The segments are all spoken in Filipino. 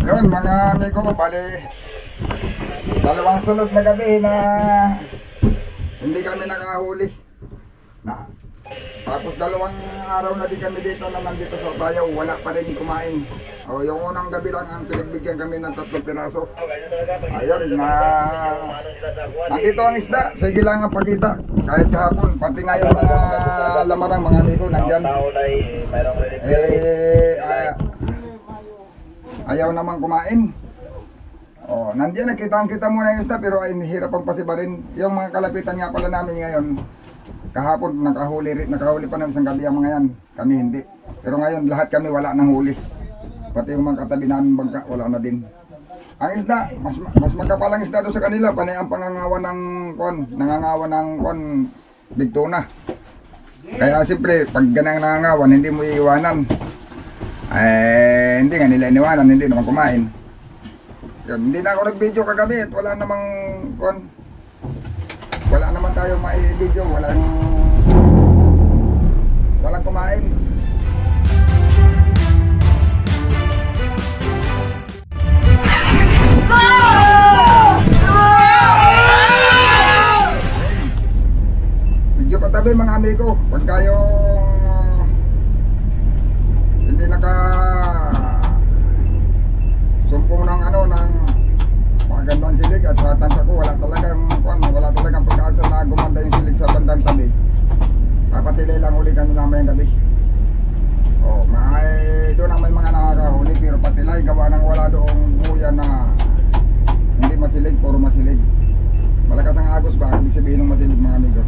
Yun mga amigo, bali dalawang sunod na gabi na hindi kami nakahuli na. Tapos dalawang araw na di kami dito na nandito sa bayaw, wala pa rin kumain. O yung unang gabi lang ang pinagbigyan kami ng 3 piraso. Ayun na nandito ang isda, sige lang ang pagkita. Kahit kahapon, pati nga yung mga lamarang mga amigo nandyan. Ayaw naman kumain. Oh, nandiyan nakita muna yung isda pero ay hirap ang pasibarin. Yung mga kalapitan nga pala namin ngayon, kahapon nakahuli pa namin sa gabi ang mga yan. Kami hindi. Pero ngayon lahat kami wala nang huli. Pati yung mga katabi namin bangka wala na din. Ang isda, mas magkapalang isda doon sa kanila, panay ang pangangawa ng big tuna. Kaya siyempre, pag ganang nangangawan, hindi mo iiwanan. Hindi nga nila iniwanan, hindi naman kumain. Yun, hindi na ako nag-video kagabi at wala namang wala naman tayo mai-video, walang kumain. Medyo patabi mga amigo, pag kayo hindi sumpong ng ng magandang silig at sa tansya ko wala talagang pagkaasa na gumanda yung silig sa bandang tabi. Papatilay lang uli kami namin gabi. Doon ang may mga nakakahuli pero patilay gawa ng wala doong buya na hindi masilig, puro masilig. Malakas ang agos ba? Ibig sabihin ng masilig mga amigo.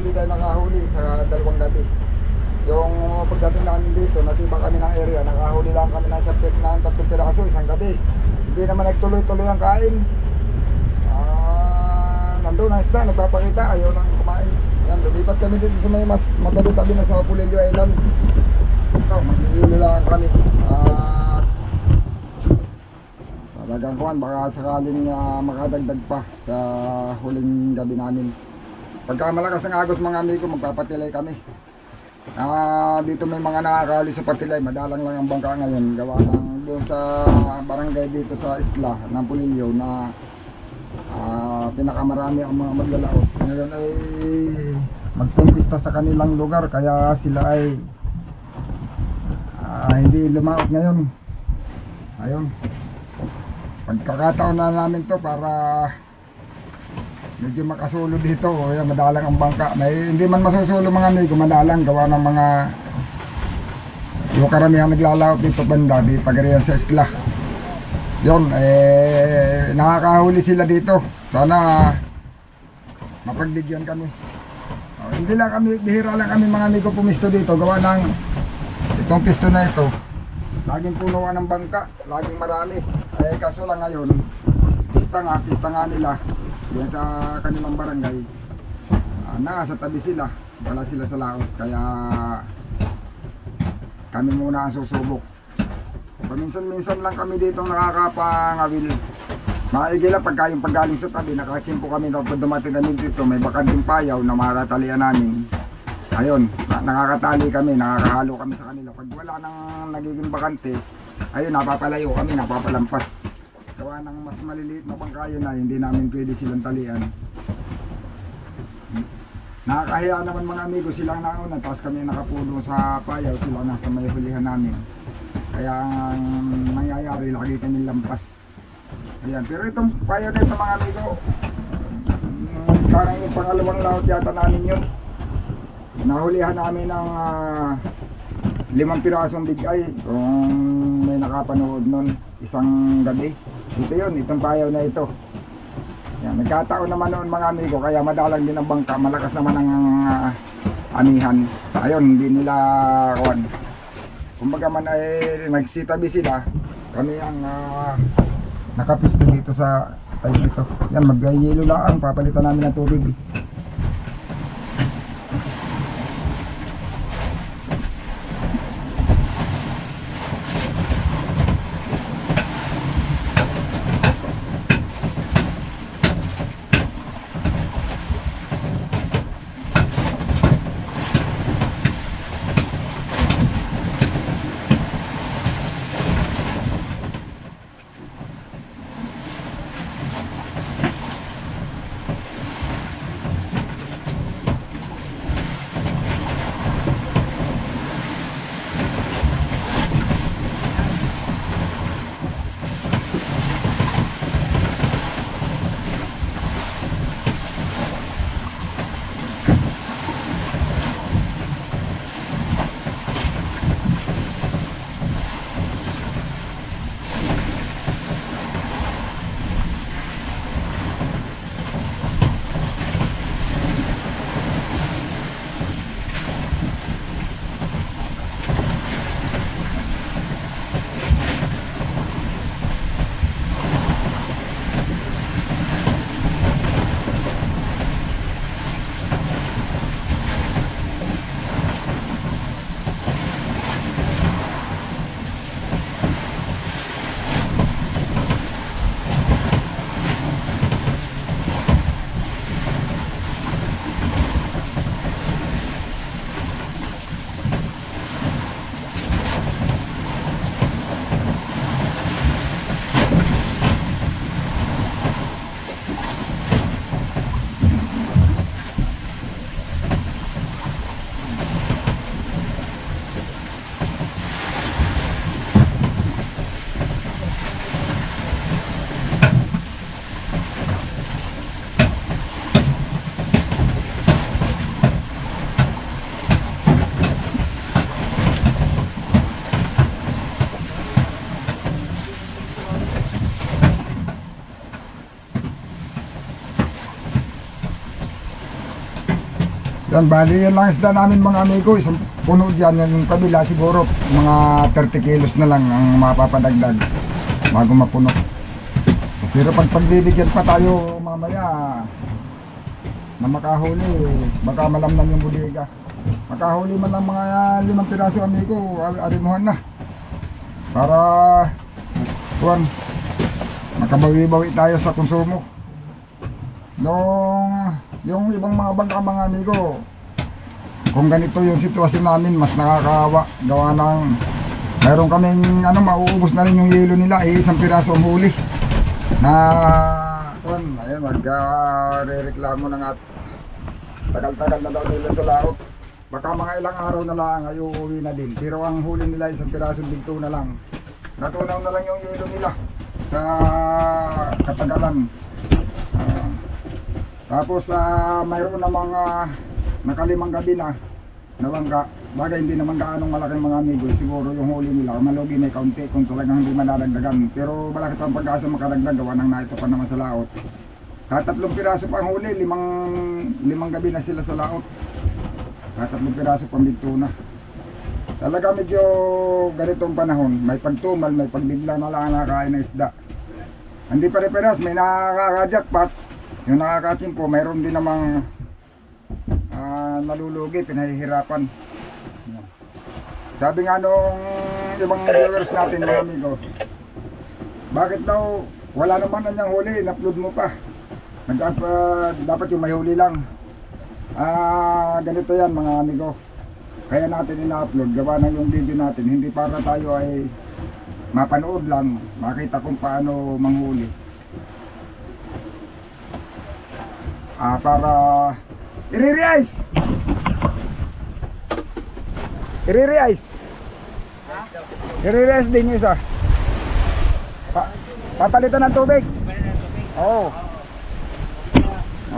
Hindi tayo nakahuli sa dalawang gabi. Yung pagdating namin dito, natibang kami ng area, nakahuli lang kami ng sapit ng 3 piraso isang gabi. Hindi naman nagtuloy-tuloy ang kain. Nandun ang isda, nagpapakita, ayaw nang kumain. Yan, lumipat kami dito sa may mas matabi-tabi na sa Pulilio Island. Ito, mag-iilo lang kami. Talagang kuhan, baka sakaling makadagdag pa sa huling gabi namin. Pagka malakas ang agos mga amigo, magpapatilay kami. Dito may mga nakakahuli sa patilay, madalang lang ang bangka ngayon. Gawa ng doon sa barangay dito sa isla ng Pulilio na pinakamarami ang mga maglalaot. Ngayon ay magpimpista sa kanilang lugar, kaya sila ay hindi lumaot ngayon. Ayun, pagkakataon na namin to para medyo makasulo dito. Yan, madalang ang bangka. Hindi man masusulo mga amigo, madalang gawa ng mga yung karamihan naglalaot dito banda, di pagarihan sa isla. Yun, nakakahuli sila dito. Sana mapagbigyan kami. Hindi lang kami, bihira lang kami mga amigo pumisto dito. Gawa ng itong pisto na ito, laging punuan ng bangka, laging marami. Kaso lang ngayon, pista nga nila. yan sa kanilang barangay, nasa tabi sila, wala sila sa laot, kaya kami muna ang susubok. Paminsan-minsan lang kami dito nakakapangawil. Maigi lang pagka yung paggaling sa tabi, nakachimpo kami na pag dumating kami dito, may bakanting payaw na matatalian namin. Ayun, nakakatali kami, nakakahalo kami sa kanila. Pag wala nang nagiging bakante, ayun, napapalayo kami, napapalampas. Gawa ng mas maliliit na bangkayo na hindi namin pwede silang talian. Nakakahiya naman mga amigo, silang nauna, tapos kami nakapuno sa payaw, sila nasa may hulihan namin. Kaya ang nangyayari, lagi kami lampas. Ayan, pero itong payaw na ito mga amigo, parang yung pangalawang laot yata namin yun. Nahulihan namin ng 5 pirasong bigay kung may nakapanood nun isang gabi. Ito yun, itong payaw na ito. Yan, nagkataon naman noon mga amigo, kaya madalang din ang bangka, malakas naman ang amihan. Ayun, hindi nila kuwan. Kumbaga man ay nagsitabi sila, kami ang nakapisto dito sa tayo dito. Yan, mag-yelo lang, papalitan namin ng tubig. Yan, bali yan lang isda namin mga amigo. Isang puno dyan, yung kabila siguro mga 30 kilos na lang ang mapapadagdag bago mapuno. Pero pag pagbibigyan pa tayo mamaya na makahuli, baka malamnan yung bodega. Makahuli man lang mga 5 piraso amigo, arimuhan na para kuwan, makabawi-bawi tayo sa konsumo. Yung ibang mga bangka mga amigo, kung ganito yung sitwasyon namin, mas nakakawa. Gawa ng mayroon kaming mauubos na rin yung yelo nila, 1 piraso ang huli na ayun, magre-reklamo na nga, tagal-tagal na daw nila sa laot. Baka mga ilang araw na lang ay uuwi na din, pero ang huli nila 1 piraso dito na lang. Natunaw na lang yung yelo nila sa katagalan. Tapos mayroon na mga nakalimang gabi na bangka. Bagay hindi naman gaanong malaking mga amigo. Siguro yung huli nila malugi may kaunti kung talagang hindi madadagdagan. Pero malaki pa ang pag-asa makadagdag, gawa ng naito pa naman sa laot. 3 piraso pang huli, 5 gabi na sila sa laot. 3 piraso pang bigto na. Talaga medyo ganitong panahon, may pagtumal, may pagbigla na lang nakakain na isda. Hindi pare-paras, may nakaka-jackpot. Yung nakakatsimpo, mayroon din namang nalulugi, pinahihirapan. Sabi nga nung ibang viewers natin, mga amigo, bakit daw wala naman na niyang huli, in-upload mo pa? Dapat yung may huli lang. Ganito yan mga amigo, kaya natin ina-upload, gawa na yung video natin, hindi para tayo ay mapanood lang, makita kung paano manghuli. Para i-re-ice din yung isa. Papalitan ng tubig. Oo.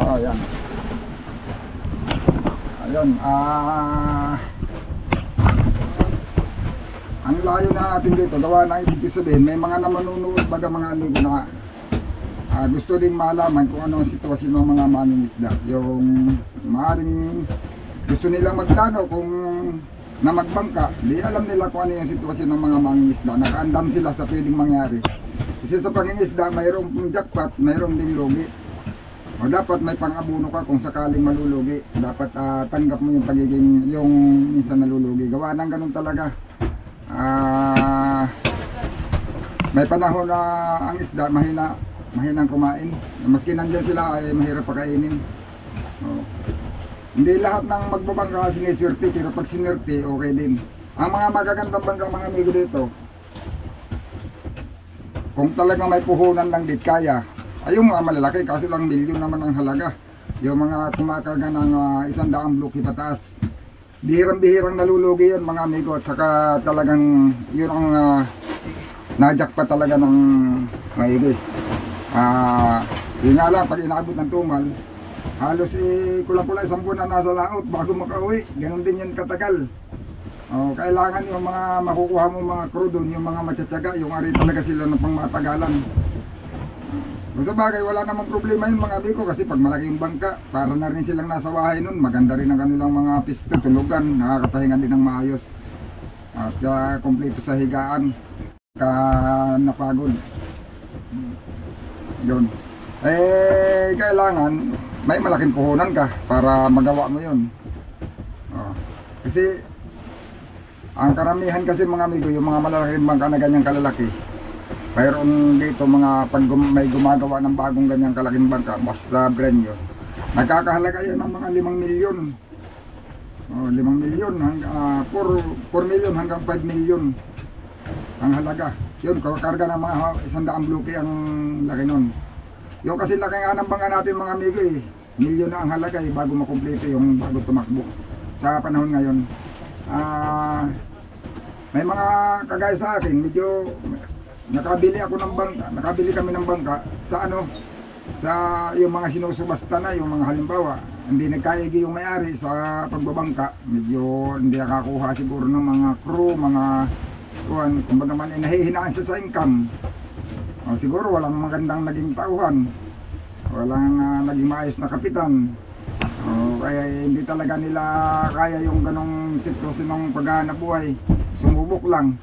Oo, yan. Ayun, ang layo na natin dito, gawa na ibig sabihin, may mga namanunood baga mga amigo na gusto din malaman kung ano ang sitwasyon ng mga mangingisda. Yung maaaring gusto nilang magplano kung na magbangka, di alam nila kung ano yung sitwasyon ng mga mangingisda. Nakaandam sila sa pwedeng mangyari. Kasi sa pangingisda, mayroong jackpot, mayroong din lugi. O dapat may pang-abuno ka kung sakaling malulugi. Dapat tanggap mo yung pagiging, yung minsan nalulugi. Gawa ng ganun talaga. May panahon na ang isda mahinang kumain. Maski nandiyan sila ay mahirap pakainin. Hindi lahat ng magbabangka siniswerte, pero pag sinwerte, okay din. Ang mga magagandang bangka mga amigo dito, kung talagang may puhunan lang dit kaya, ay yung mga malalaki, kaso lang milyon naman ang halaga. Yung mga kumakarga ng 100 bloke pataas, bihirang-bihirang nalulugi yun mga amigo. At saka talagang yun ang najak pa talaga ng maigi. Yun nga lang, pag inaabot ng tumal, halos kulang-kulang 1 buwan na nasa laot bago makauwi. Ganon din yan katagal. Kailangan yung mga makukuha mo mga crew doon, yung mga matsatsaga, yung ari talaga sila ng pangmatagalan. Sa bagay, wala namang problema yun mga amigo, kasi pag malaki yung bangka, para na rin silang nasa bahay nun. Maganda rin ang kanilang mga pista, tulugan, nakakapahinga din ng maayos. At kompleto sa higaan, napagod. Yun. Kailangan may malaking puhunan ka para magawa mo yun. Kasi ang karamihan kasi mga amigo, yung mga malalaking bangka na ganyang kalalaki, mayroon dito mga pag may gumagawa ng bagong ganyang kalaking bangka, basta brand yun, nagkakahalaga yan ng mga 5 milyon. 5 milyon, 4 milyon hanggang 5 milyon ang halaga. Yun, kakarga ng mga 100 bloke ang laki nun. Yung kasi laki nga ng bangka natin mga amigo milyon na ang halaga bago makumpleto yung bago tumakbo. Sa panahon ngayon, may mga kagaya sa akin, medyo nakabili kami ng bangka sa sa yung mga sinusubasta na, yung mga halimbawa, hindi nagkaigi yung may-ari sa pagbabangka, medyo hindi nakakuha siguro ng mga crew, mga kumbaga man nahihinaan siya sa income. Siguro walang magandang naging tauhan, walang naging maayos na kapitan. Kaya hindi talaga nila kaya yung ganong sitwasyon ng paghahanap buhay. Sumubok lang,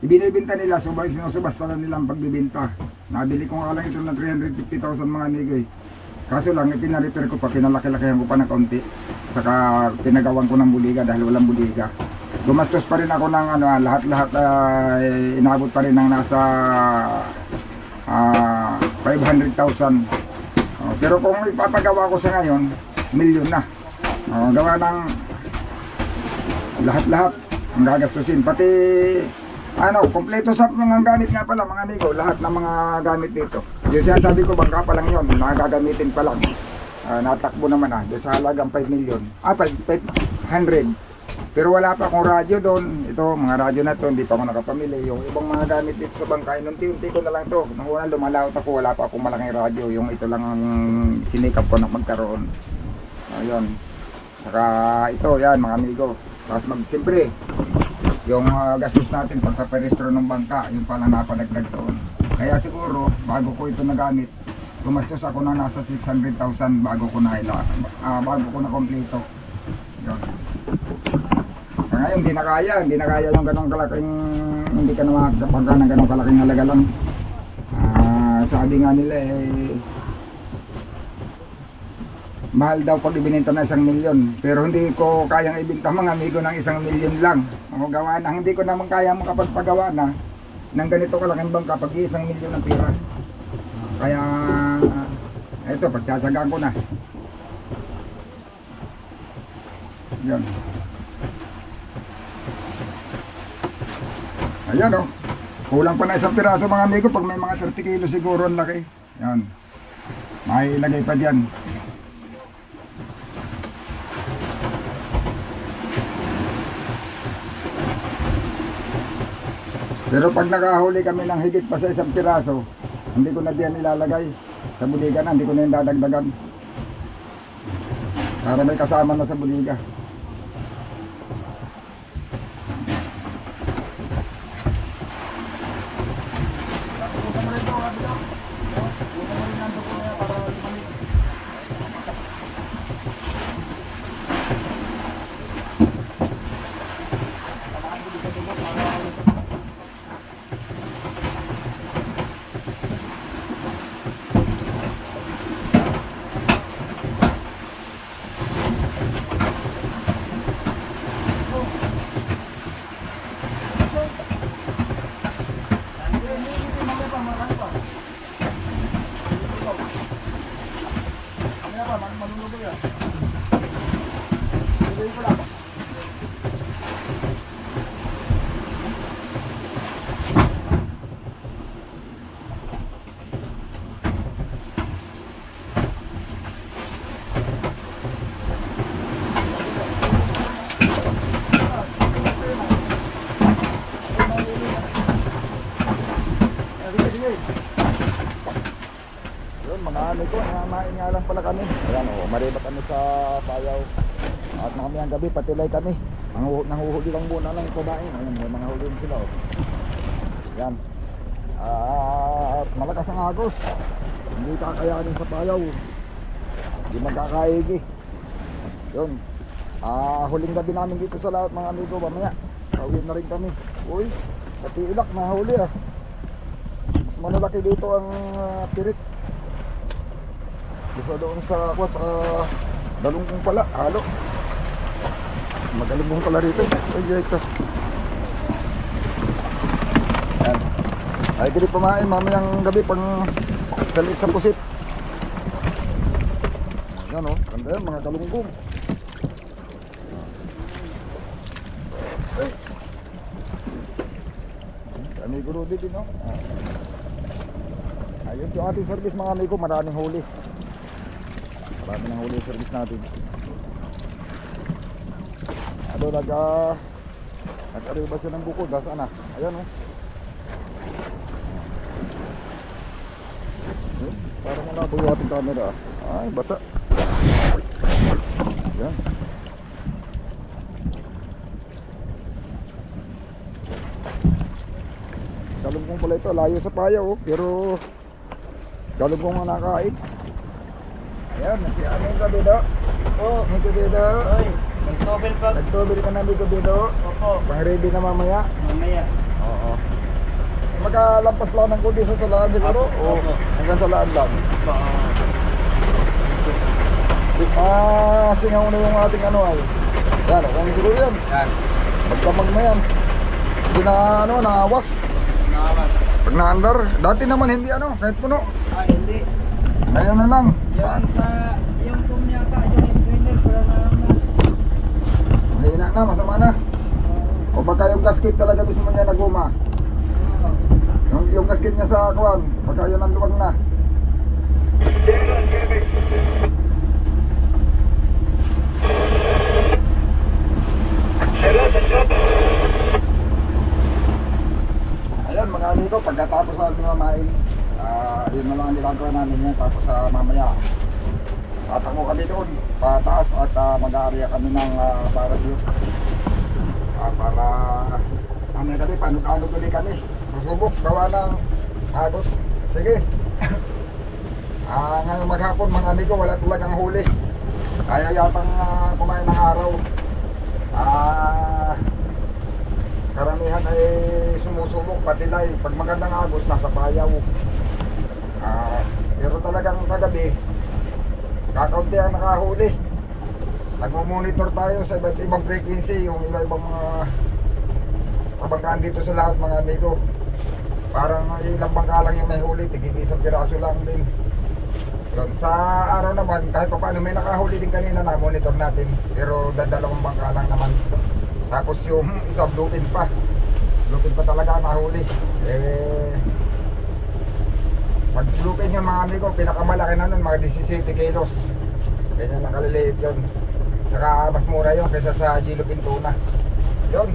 ibinibenta nila, sinusubasta lang nila ang pagbibenta. Nabili ko nga lang ito ng 350,000 mga amigo kaso lang pinarepair ko pa, pinalaki-lakihan ko pa ng kaunti, saka pinagawan ko ng buliga dahil walang buliga. Gumastos pa rin ako ng lahat-lahat, inabot pa rin ng nasa 500,000. Pero kung ipapagawa ko sa ngayon, milyon na. Gawa ng lahat-lahat ang gagastusin, pati kompleto sa mga gamit nga pala mga amigo, lahat ng mga gamit dito. Yung sinasabi ko, bangka pa lang yun, nagagamitin pa lang. Natakbo naman doon sa halagang 5 milyon, 500. Pero wala pa akong radyo doon. Ito, mga radyo na to, hindi pa ako nakapamili. Yung ibang mga gamit dito sa bangka, inunti-unti ko na lang to. Nung una lumalaot ako, wala pa akong malaking radyo. Yung ito lang ang sinikap ko na magkaroon. Ayun. Saka ito, yan mga amigo. Tapos siyempre, yung gastos natin pagpaparehistro ng bangka, yung pala napadagdag doon. Kaya siguro, bago ko ito nagamit, gumastos ako na nasa 600,000 bago ko na kompleto. Yun. Sa ngayon, hindi na kaya yung ganong kalaking, hindi ka na makakapagka ng ganong kalaking halaga lang. Sabi nga nila mahal daw pag ibinenta na 1,000,000. Pero hindi ko kayang ibenta mga amigo ng 1,000,000 lang. O gawa na, hindi ko naman kaya makapagpagawa na ng ganito kalaking bangka pag 1,000,000 ng pira. Kaya ito, pagtsatsagaan ko na. Yan. Ayan o. Kulang pa na 1 piraso mga amigo. Pag may mga 30 kilo siguro ang laki. Yan. Mailagay pa dyan. Pero pag nakahuli kami ng higit pa sa 1 piraso, hindi ko na diyan ilalagay sa buliga na, hindi ko na yung dadagdagan. Para may kasama na sa buliga. Nga lang pala kami. Ayan o, maribat kami sa payaw. At mamayang gabi, patilay kami. Nanguhuli lang muna ng kumain. Ayan, may mga huli sila o. Ayan. At malakas ang agos. Hindi kakayanin sa payaw. Hindi magkakaigi. Yun. Huling gabi namin dito sa lahat mga amigo. Mamaya, pauwi na rin kami. Uy, pati ilak na huli ah. Mas manalaki dito ang pirit. Isa doon sa kwat sa dalungkong pala, halo. Magalubong pala rito. Ay, ito. Ayan. Ay, gili pamain mamayang gabi pang salit sa pusit. Ayan o, ganda yan mga galunggong. Ay. Kami guro din o. Ayun yung ating service mga amigo, maraming huli. Marami ng huli service natin. Ano, nag-arriba siya ng bukod. Saan na? Ayan o. Parang malabo yung ating camera. Ay, basa. Ayan. Galunggong pala ito. Layo sa payaw o. Pero galunggong ang nakain. Ayan, si Aming Kabido. Oo. Aming Kabido. Oy, nag-tobel pa. Nag-tobel ka na, Aming Kabido. Opo. Pang-ready na mamaya. Mamaya. Oo. Magkalampas lang ng kundi sa salaan siguro. Opo, O opo. hanggang salaan lang. Opo. Singaw na yung ating ano ay. Yan, okay siguro yan. Yan. Magkamag na yan. Naawas. Nakawas. Pag naandar. Dati naman hindi kahit puno. Hindi. Ngayon na lang. Yung pumyaka, yung spinner, para na. Mahina na, masama na. O baka yung gasket talaga mismo niya naguma. Yung gasket niya sa kuwan, baka yun ang luwag na. Ayan mga amigo, pagkatapos namin mamain, yun na lang ang ginagawa namin yan. Tapos mamaya tatakbo kami doon pataas at mag-aarya kami ng parachute para mamaya gabi panog-anog ulit kami. Susubok gawa ng agos. Sige. Ngayong maghapon mga amigo, wala talagang huli. Kaya yatang kumain ng araw. Karamihan ay sumusubok, patilay. Pag magandang agos, nasa payaw. Pero talagang kagabi, kakaunti ang nakahuli. Nagmo-monitor tayo sa iba't ibang frequency, yung iba-ibang mga kabangkaan dito sa lahat mga amigo. Parang ilang bangka lang yung may huli, tig-isang piraso lang din. Yun, sa araw naman, kahit pa paano may nakahuli din kanina na monitor natin. Pero dadalawang bangka lang naman. Tapos yung isang lupin pa. Lupin pa talaga ang nahuli. Pag lupin yung mga amigo, pinakamalaki na nun, mga 17 kilos. Ganyan lang kaliliit yun. Saka mas mura yun kaysa sa yellowfin tuna. Yun.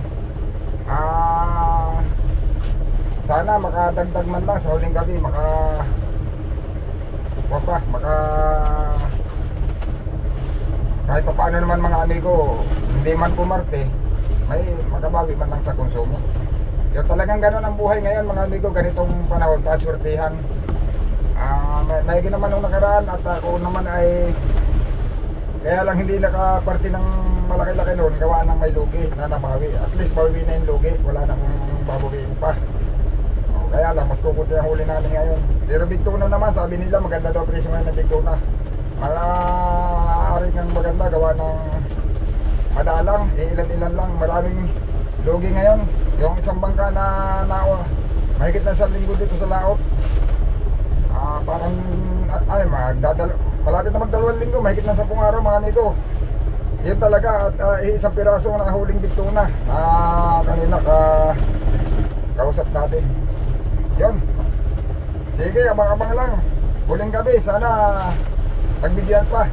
Sana makadagdag man lang sa huling gabi, kahit pa paano naman mga amigo, hindi man pumarte, may makabawi man lang sa konsumo. Yung talagang ganun ang buhay ngayon mga amigo, ganitong panahon, paswertihan. May ginaman nung nakaraan at ako naman ay kaya lang hindi nakaparte ng malaki-laki noon, gawa ng may lugi na nabawi. At least bawi na yung lugi, wala nang babawiin pa. Kaya lang, mas kukunti ang huli namin ngayon. Pero big tuna naman, sabi nila maganda daw presyo ngayon ng big tuna. Maaari ng maganda, gawa ng madalang, ilan-ilan lang. Maraming lugi ngayon. Yung isang bangka na mahigit na 1 linggo dito sa laot. Parang, malapit na mag-2 linggo, mahigit na 10 araw mga amigo. Yun talaga, at isang piraso na huling big tuna. Kanina kausap natin. Yun. Sige, abang-abang lang. Huling gabi, sana pagbigyan pa.